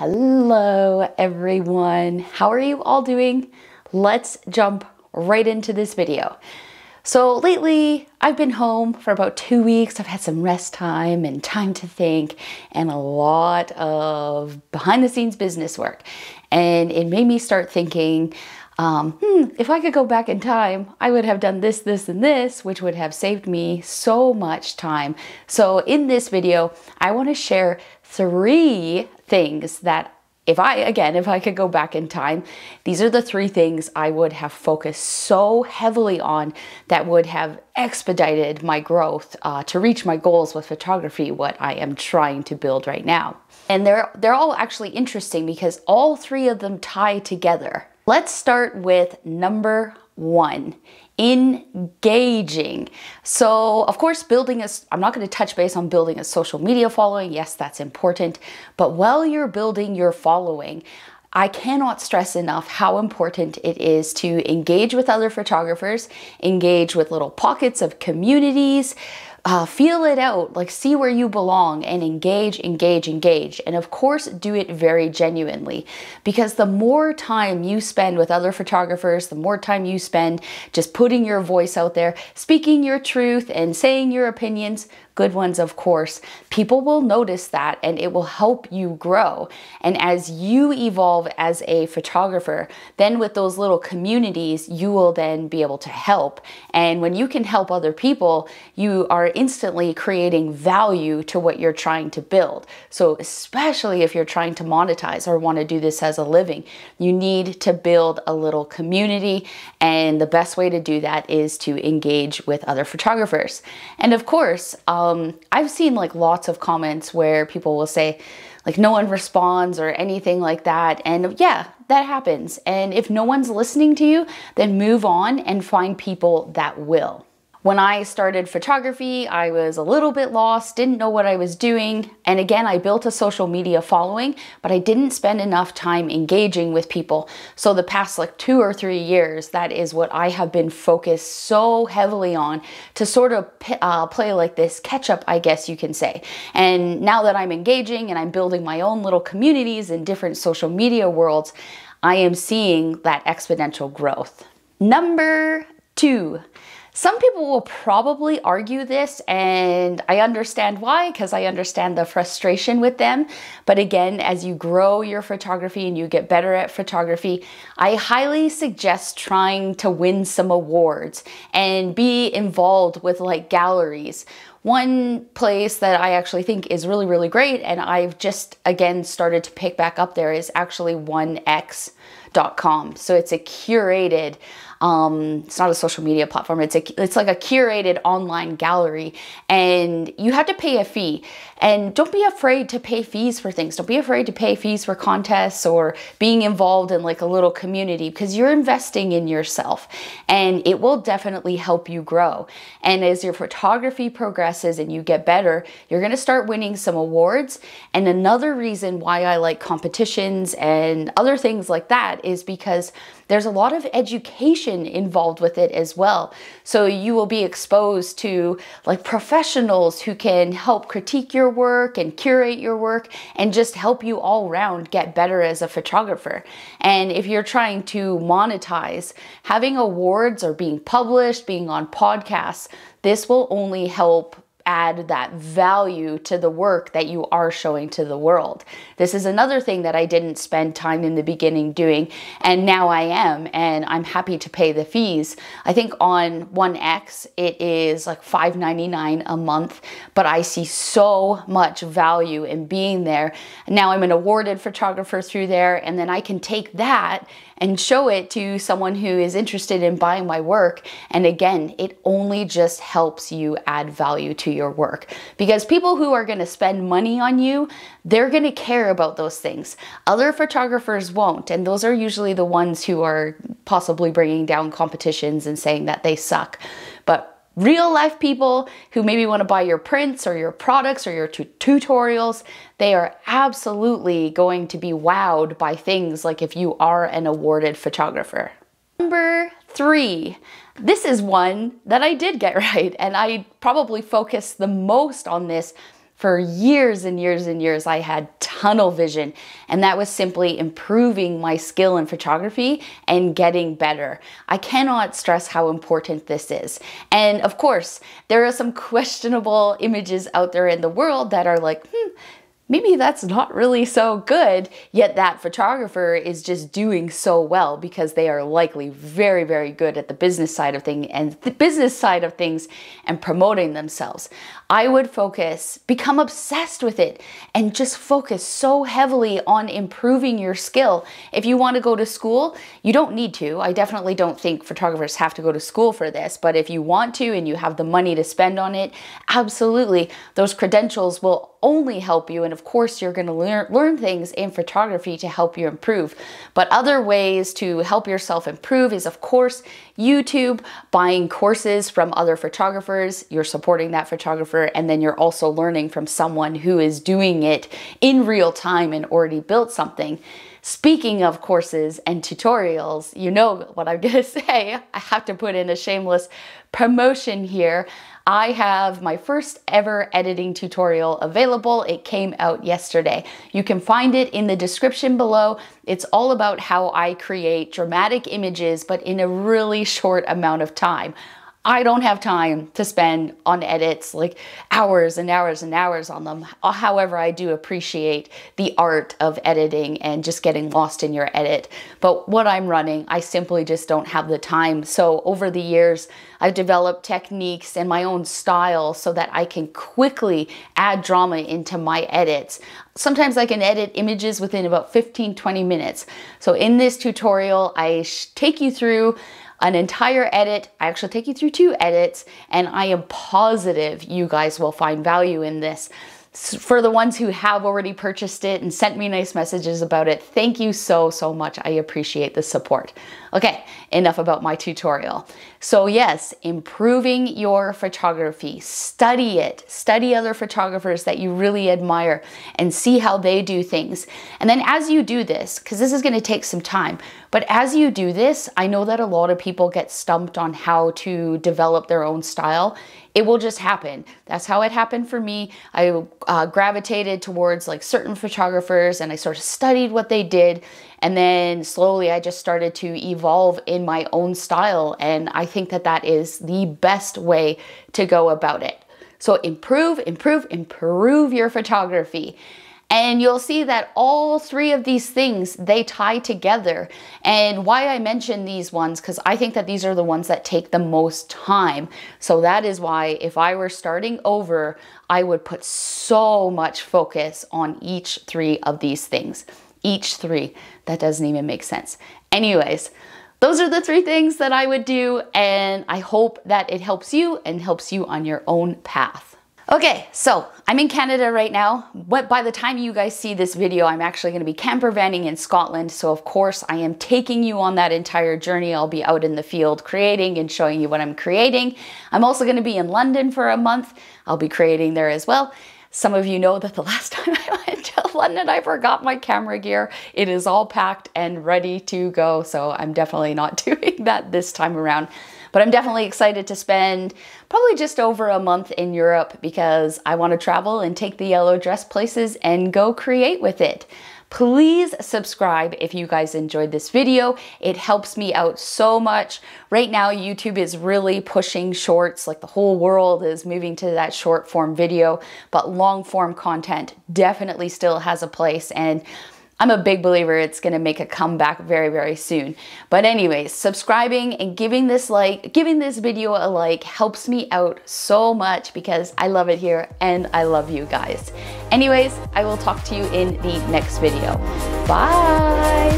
Hello everyone, how are you all doing? Let's jump right into this video. So lately I've been home for about 2 weeks. I've had some rest time and time to think and a lot of behind the scenes business work. And it made me start thinking, if I could go back in time, I would have done this, this, and this, which would have saved me so much time. So in this video, I want to share 3 things that if I could go back in time, these are the 3 things I would have focused so heavily on that would have expedited my growth to reach my goals with photography, what I am trying to build right now. And they're all actually interesting because all 3 of them tie together. Let's start with number 1. Engaging. So of course, I'm not going to touch base on building a social media following. Yes, that's important. But while you're building your following, I cannot stress enough how important it is to engage with other photographers, engage with little pockets of communities, feel it out, like see where you belong and engage. And of course, do it very genuinely, because the more time you spend with other photographers, the more time you spend just putting your voice out there, speaking your truth and saying your opinions, good ones, of course, people will notice that and it will help you grow. And as you evolve as a photographer, then with those little communities, you will then be able to help. And when you can help other people, you are instantly creating value to what you're trying to build. So especially if you're trying to monetize or want to do this as a living, you need to build a little community. And the best way to do that is to engage with other photographers. And of course, I've seen like lots of comments where people will say like no one responds or anything like that. And yeah, that happens. And if no one's listening to you, then move on and find people that will. When I started photography, I was a little bit lost, didn't know what I was doing. And again, I built a social media following, but I didn't spend enough time engaging with people. So the past like 2 or 3 years, that is what I have been focused so heavily on to sort of play like this catch up, I guess you can say. And now that I'm engaging and I'm building my own little communities in different social media worlds, I am seeing that exponential growth. Number 2. Some people will probably argue this, and I understand why, because I understand the frustration with them. But again, as you grow your photography and you get better at photography, I highly suggest trying to win some awards and be involved with like galleries. One place that I actually think is really, really great, and I've just again started to pick back up there, is actually 1x.com. So it's a curated, it's not a social media platform. It's like a curated online gallery, and you have to pay a fee. And don't be afraid to pay fees for things. Don't be afraid to pay fees for contests or being involved in like a little community, because you're investing in yourself and it will definitely help you grow. And as your photography progresses and you get better, you're going to start winning some awards. And another reason why I like competitions and other things like that is because there's a lot of education involved with it as well. So you will be exposed to like professionals who can help critique your work and curate your work and just help you all around get better as a photographer. And if you're trying to monetize, having awards or being published, being on podcasts, this will only help add that value to the work that you are showing to the world. This is another thing that I didn't spend time in the beginning doing, and now I am, and I'm happy to pay the fees. I think on 1x it is like $5.99 a month, but I see so much value in being there. Now I'm an awarded photographer through there, and then I can take that and show it to someone who is interested in buying my work. And again, it only just helps you add value to your work, because people who are going to spend money on you, they're going to care about those things. Other photographers won't, and those are usually the ones who are possibly bringing down competitions and saying that they suck. But real life people who maybe want to buy your prints or your products or your tutorials, they are absolutely going to be wowed by things like if you are an awarded photographer. Number 3. This is one that I did get right, and I probably focused the most on this For years and years and years, I had tunnel vision, and that was simply improving my skill in photography and getting better. I cannot stress how important this is. And of course, there are some questionable images out there in the world that are like, maybe that's not really so good, yet that photographer is just doing so well because they are likely very, very good at the business side of things and promoting themselves. I would focus, become obsessed with it, and just focus so heavily on improving your skill. If you want to go to school, you don't need to. I definitely don't think photographers have to go to school for this, but if you want to and you have the money to spend on it, absolutely, those credentials will only help you, and of course you're going to learn things in photography to help you improve. But other ways to help yourself improve is, of course, YouTube, buying courses from other photographers. You're supporting that photographer, and then you're also learning from someone who is doing it in real time and already built something. Speaking of courses and tutorials, you know what I'm gonna say. I have to put in a shameless promotion here. I have my first ever editing tutorial available. It came out yesterday. You can find it in the description below. It's all about how I create dramatic images, but in a really short amount of time. I don't have time to spend on edits like hours and hours and hours on them. However, I do appreciate the art of editing and just getting lost in your edit. But what I'm running, I simply just don't have the time. So over the years, I've developed techniques and my own style so that I can quickly add drama into my edits. Sometimes I can edit images within about 15-20 minutes. So in this tutorial, I take you through an entire edit. I actually take you through 2 edits, and I am positive you guys will find value in this. For the ones who have already purchased it and sent me nice messages about it, thank you so, so much. I appreciate the support. Okay, enough about my tutorial. So yes, improving your photography, study it, study other photographers that you really admire and see how they do things. And then as you do this, because this is going to take some time, but as you do this, I know that a lot of people get stumped on how to develop their own style. It will just happen. That's how it happened for me. I gravitated towards like certain photographers and I sort of studied what they did. And then slowly I just started to evolve in my own style. And I think that that is the best way to go about it. So improve your photography. And you'll see that all 3 of these things, they tie together. And why I mention these ones, because I think that these are the ones that take the most time. So that is why if I were starting over, I would put so much focus on each 3 of these things. Each 3. That doesn't even make sense. Anyways, those are the 3 things that I would do, and I hope that it helps you and helps you on your own path. Okay, so I'm in Canada right now, but by the time you guys see this video, I'm actually going to be camper vanning in Scotland. So of course I am taking you on that entire journey. I'll be out in the field creating and showing you what I'm creating. I'm also going to be in London for a month. I'll be creating there as well. Some of you know that the last time I went to London, I forgot my camera gear. It is all packed and ready to go. So I'm definitely not doing that this time around. But I'm definitely excited to spend probably just over a month in Europe because I want to travel and take the yellow dress places and go create with it. Please subscribe if you guys enjoyed this video. It helps me out so much. Right now, YouTube is really pushing shorts, like the whole world is moving to that short form video, but long form content definitely still has a place, and I'm a big believer it's gonna make a comeback very, very soon. But anyways, subscribing and giving this video a like helps me out so much because I love it here and I love you guys. Anyways, I will talk to you in the next video. Bye!